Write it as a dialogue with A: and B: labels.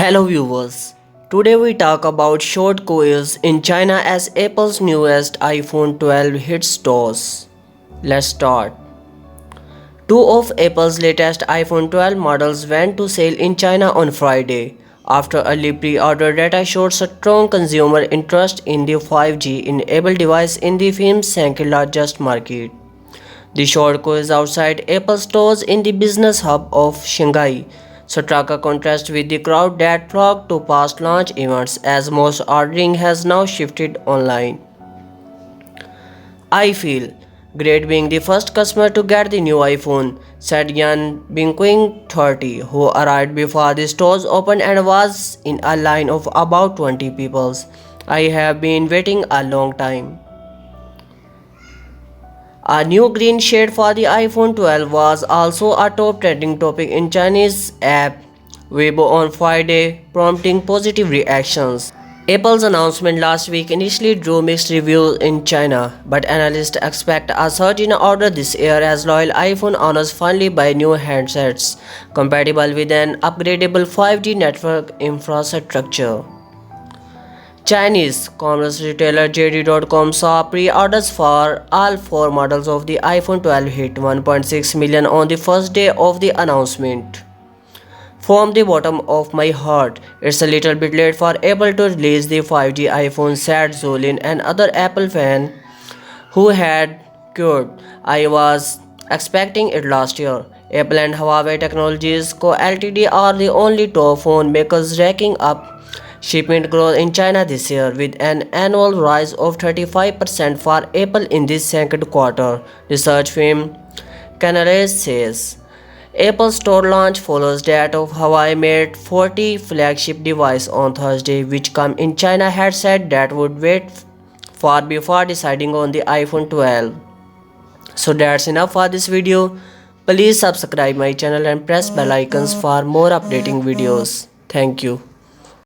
A: Hello viewers. Today we talk about short coils in China as Apple's newest iPhone 12 hits stores. Let's start. Two of Apple's latest iPhone 12 models went to sale in China on Friday after early pre-order data showed strong consumer interest in the 5G-enabled device in the firm's second largest market. The short coils outside Apple stores in the business hub of Shanghai struck a contrast with the crowd that flocked to past launch events as most ordering has now shifted online. I feel great being the first customer to get the new iPhone, said Yan Bingqing, 30, who arrived before the stores opened and was in a line of about 20 people. I have been waiting a long time. A new green shade for the iPhone 12 was also a top trending topic in Chinese app Weibo on Friday, prompting positive reactions. Apple's announcement last week initially drew mixed reviews in China, but analysts expect a surge in order this year as loyal iPhone owners finally buy new handsets compatible with an upgradable 5G network infrastructure. Chinese commerce retailer JD.com saw pre-orders for all four models of the iPhone 12 hit 1.6 million on the first day of the announcement. From the bottom of my heart, it's a little bit late for Apple to release the 5G iPhone, said Zolin, another Apple fan who had quote, I was expecting it last year. Apple and Huawei Technologies Co. Ltd are the only top phone makers racking up shipment growth in China this year, with an annual rise of 35% for Apple in the second quarter, research firm Canalys says. Apple's store launch follows that of Huawei made 40 flagship devices on Thursday, which come in China had said that would wait for before deciding on the iPhone 12. So that's enough for this video. Please subscribe my channel and press bell icons for more updating videos. Thank you.